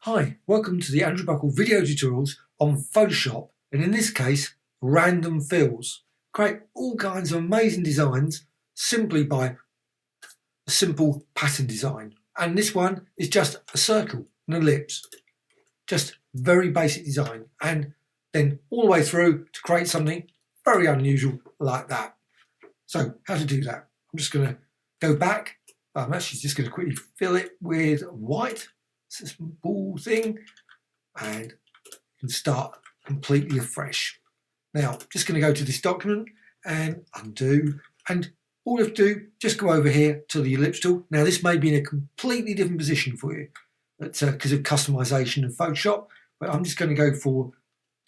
Hi, welcome to the Andrew Buckle video tutorials on Photoshop, and in this case, random fills. Create all kinds of amazing designs simply by a simple pattern design. And this one is just a circle, an ellipse, just very basic design, and then all the way through to create something very unusual like that. So how to do that? I'm just going to go back. I'm actually just going to quickly fill it with white. It's a simple thing, and you can start completely afresh. Now, just going to go to this document and undo, and all you have to do, just go over here to the ellipse tool. Now, this may be in a completely different position for you, because of customization in Photoshop, but I'm just going to go for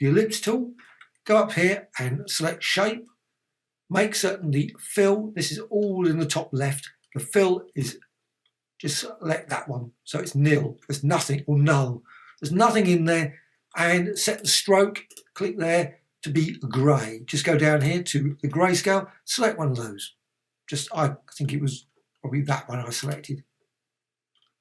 the ellipse tool, go up here and select shape, make certain the fill, this is all in the top left, the fill is just select that one, so it's nil. There's nothing, or null. There's nothing in there. And set the stroke, click there to be grey. Just go down here to the grayscale, select one of those. I think it was probably that one I selected.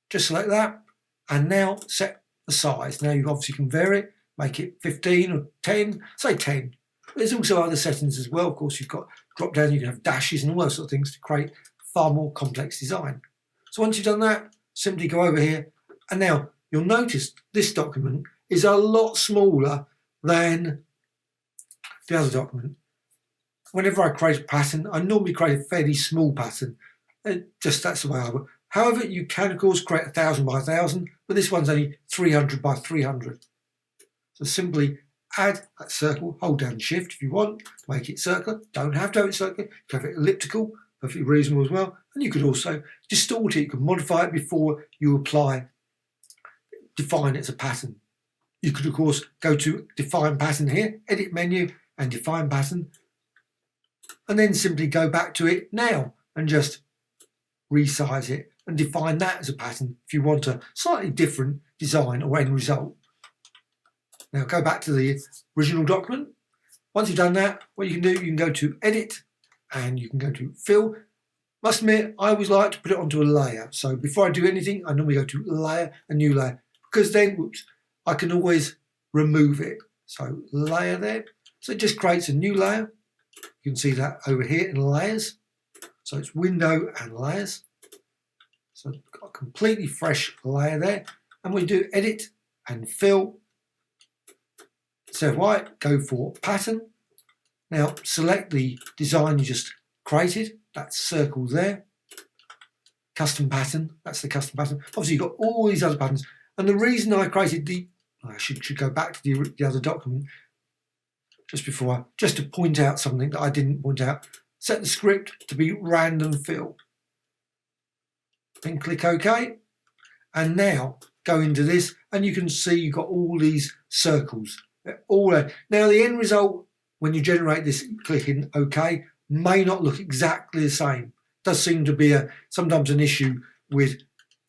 Just select that, and now set the size. Now you obviously can vary it, make it 15 or 10, say 10. There's also other settings as well. Of course, you've got drop down, you can have dashes and all those sort of things to create far more complex design. So once you've done that, simply go over here, and now you'll notice this document is a lot smaller than the other document. Whenever I create a pattern, I normally create a fairly small pattern. Just that's the way I work. However, you can of course create 1000 by 1000, but this one's only 300 by 300. So simply add that circle, hold down shift if you want, make it circular. Don't have to have it circular, you can have it elliptical. Perfectly reasonable as well, and you could also distort it, you can modify it before you define it as a pattern. You could of course go to define pattern here, edit menu and define pattern, and then simply go back to it now and just resize it and define that as a pattern if you want a slightly different design or end result. Now go back to the original document. Once you've done that, what you can do, you can go to edit, and you can go to fill. Must admit, I always like to put it onto a layer. So before I do anything, I normally go to layer, a new layer, because then I can always remove it. So layer there. So it just creates a new layer. You can see that over here in layers. So it's window and layers. So I've got a completely fresh layer there. And we do edit and fill. So white, go for pattern. Now select the design you just created, that circle there. Custom pattern, that's the custom pattern. Obviously you've got all these other patterns. And the reason I created I should go back to the other document just to point out something that I didn't point out. Set the script to be random fill. Then click OK. And now go into this and you can see you've got all these circles. All there. Now the end result, when you generate this, clicking OK, may not look exactly the same. It does seem to be sometimes an issue with,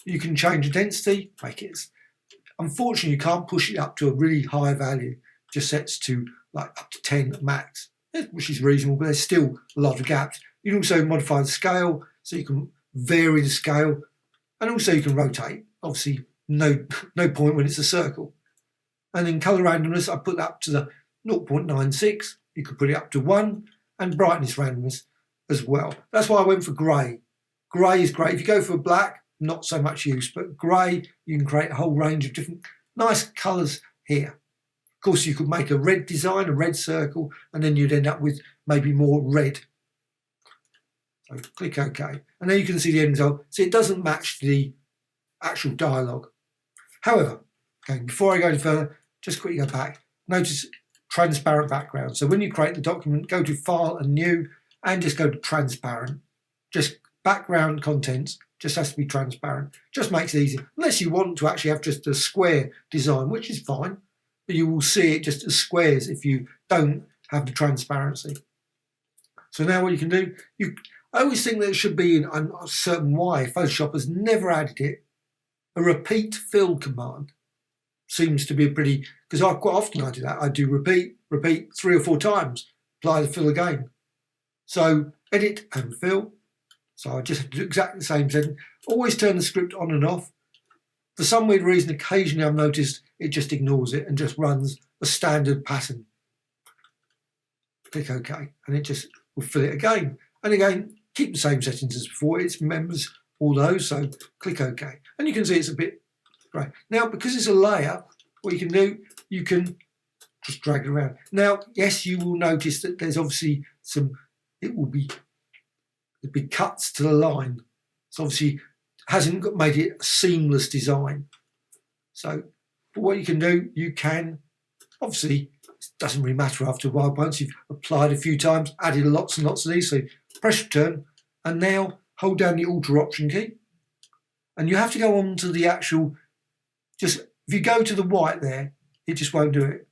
you can change the density, make it, unfortunately you can't push it up to a really high value, just sets to like up to 10 max, which is reasonable, but there's still a lot of gaps. You can also modify the scale, so you can vary the scale, and also you can rotate. Obviously no point when it's a circle. And in color randomness, I put that up to the 0.96, you could put it up to 1, and brightness randomness as well. That's why I went for grey. Grey is great. If you go for black, not so much use, but grey, you can create a whole range of different nice colours here. Of course, you could make a red design, a red circle, and then you'd end up with maybe more red. So click OK. And then you can see the end result. See, it doesn't match the actual dialogue. However, okay, before I go any further, just quickly go back. Notice transparent background. So when you create the document, go to File and New, and just go to Transparent. Just background contents just has to be transparent. Just makes it easy. Unless you want to actually have just a square design, which is fine, but you will see it just as squares if you don't have the transparency. So now what you can do, I always think that it should be in a certain way. Photoshop has never added it. A repeat fill command seems to be a pretty, because quite often I do that. I do repeat 3 or 4 times, apply the fill again. So edit and fill. So I just have to do exactly the same setting. Always turn the script on and off. For some weird reason, occasionally I've noticed it just ignores it and just runs a standard pattern. Click OK, and it just will fill it again. And again, keep the same settings as before. It remembers all those, so click OK. And you can see it's a bit grey. Now, because it's a layer, what you can do, you can just drag it around. Now, yes, you will notice that there's obviously there'll be cuts to the line. So obviously hasn't made it a seamless design. So but what you can do, you can, obviously, it doesn't really matter after a while, once you've applied a few times, added lots and lots of these, so press return, and now hold down the Alt or Option key, and you have to go on to the actual, if you go to the white there, it just won't do it.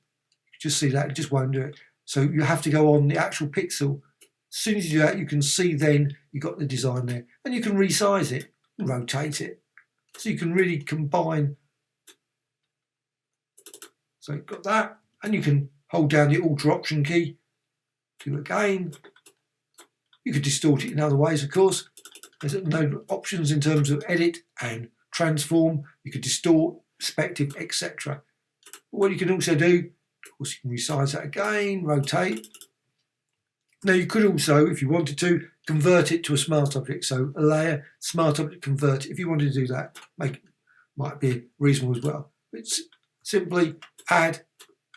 Just see that, it just won't do it. So you have to go on the actual pixel. As soon as you do that, you can see then you've got the design there, and you can resize it, rotate it, so you can really combine. So you've got that, and you can hold down the Alt or Option key, do again. You could distort it in other ways, of course. There's no options in terms of edit and transform. You could distort, perspective, etc. What you can also do, of course, you can resize that again, rotate. Now you could also, if you wanted to, convert it to a smart object. So a layer, smart object, convert it. If you wanted to do that, might be reasonable as well. It's simply add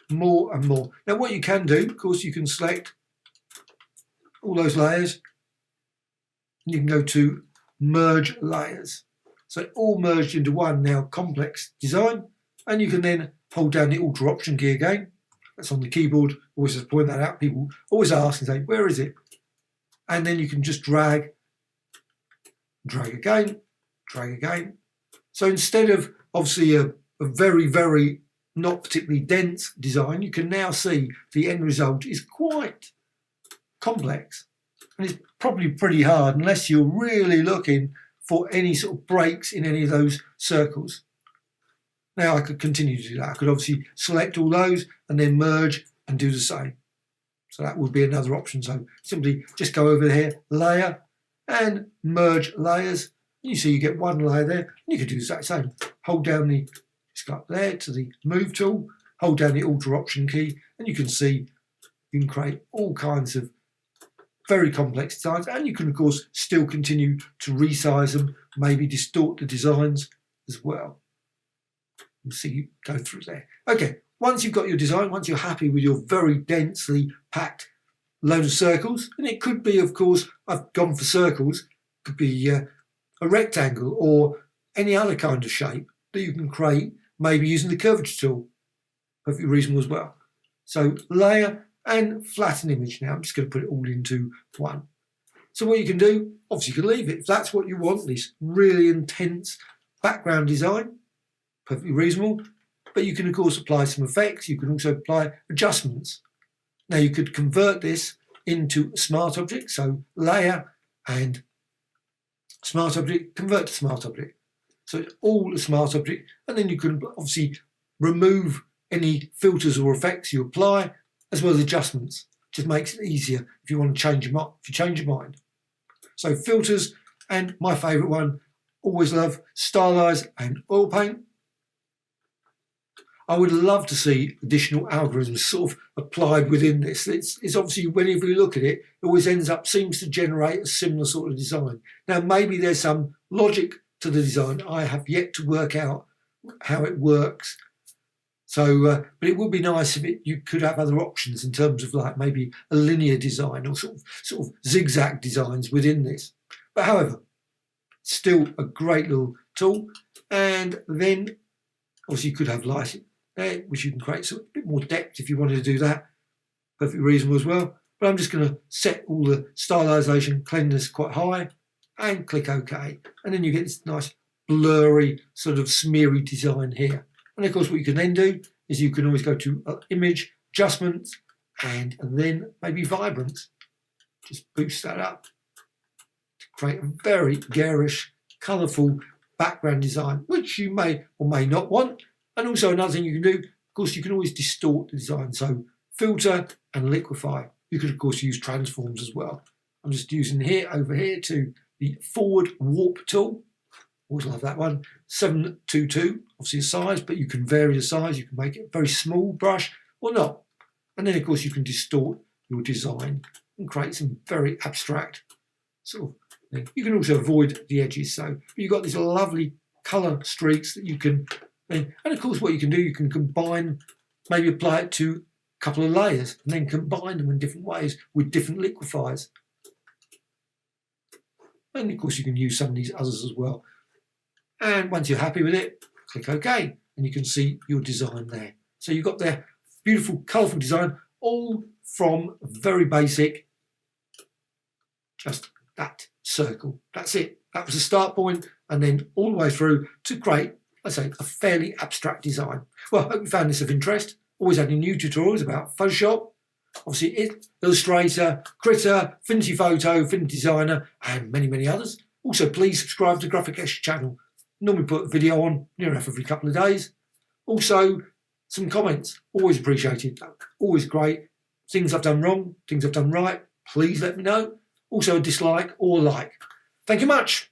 more and more. Now what you can do, of course, you can select all those layers and you can go to merge layers. So all merged into one now complex design, and you can then hold down the Alt or Option key again. That's on the keyboard. Always have to point that out. People always ask and say, where is it? And then you can just drag again, drag again. So instead of obviously a very, very not particularly dense design, you can now see the end result is quite complex. And it's probably pretty hard unless you're really looking for any sort of breaks in any of those circles. Now I could continue to do that. I could obviously select all those and then merge and do the same. So that would be another option. So simply just go over here, layer, and merge layers. You see you get one layer there. And you could do the exact same. Hold down just go up there to the Move tool, hold down the Alt or Option key, and you can see you can create all kinds of very complex designs. And you can, of course, still continue to resize them, maybe distort the designs as well. You see you go through there. Okay, once you've got your design, once you're happy with your very densely packed load of circles, and it could be, of course, I've gone for circles, it could be a rectangle or any other kind of shape that you can create, maybe using the curvature tool. Perfectly reasonable as well. So layer and flatten image. Now I'm just going to put it all into one. So what you can do, obviously you can leave it. If that's what you want, this really intense background design, perfectly reasonable. But you can, of course, apply some effects. You can also apply adjustments. Now you could convert this into a smart object. So layer and smart object, convert to smart object. So it's all a smart object. And then you can obviously remove any filters or effects you apply, as well as adjustments. Just makes it easier if you want to change your mind. So filters, and my favourite one, always love stylize and oil paint. I would love to see additional algorithms sort of applied within this. It's obviously, whenever you look at it, it always seems to generate a similar sort of design. Now, maybe there's some logic to the design. I have yet to work out how it works. So, but it would be nice if you could have other options in terms of like maybe a linear design or sort of zigzag designs within this. But however, still a great little tool. And then obviously you could have lighting there, which you can create a bit more depth if you wanted to do that. Perfectly reasonable as well. But I'm just going to set all the stylization cleanness quite high and click OK. And then you get this nice blurry sort of smeary design here. And of course what you can then do is you can always go to image, adjustments, and then maybe vibrance. Just boost that up to create a very garish, colourful background design, which you may or may not want. And also another thing you can do, of course, you can always distort the design. So filter and liquefy. You could, of course, use transforms as well. I'm just using over here to the forward warp tool. always love that one. 722, obviously a size, but you can vary the size. You can make it a very small brush or not. And then, of course, you can distort your design and create some very abstract sort of thing. You can also avoid the edges. So you've got these lovely colour streaks that you can, and of course, what you can do, you can combine, maybe apply it to a couple of layers and then combine them in different ways with different liquefiers. And of course, you can use some of these others as well. And once you're happy with it, click OK, and you can see your design there. So you've got their beautiful, colourful design, all from very basic, just that circle. That's it. That was the start point, and then all the way through to create, let's say, a fairly abstract design. Well, I hope you found this of interest. Always adding new tutorials about Photoshop, obviously Illustrator, Critter, Affinity Photo, Affinity Designer, and many, many others. Also, please subscribe to the Graphicxtras channel. Normally put a video on near enough every couple of days. Also, some comments, always appreciated, always great. Things I've done wrong, things I've done right, please let me know. Also a dislike or like. Thank you much.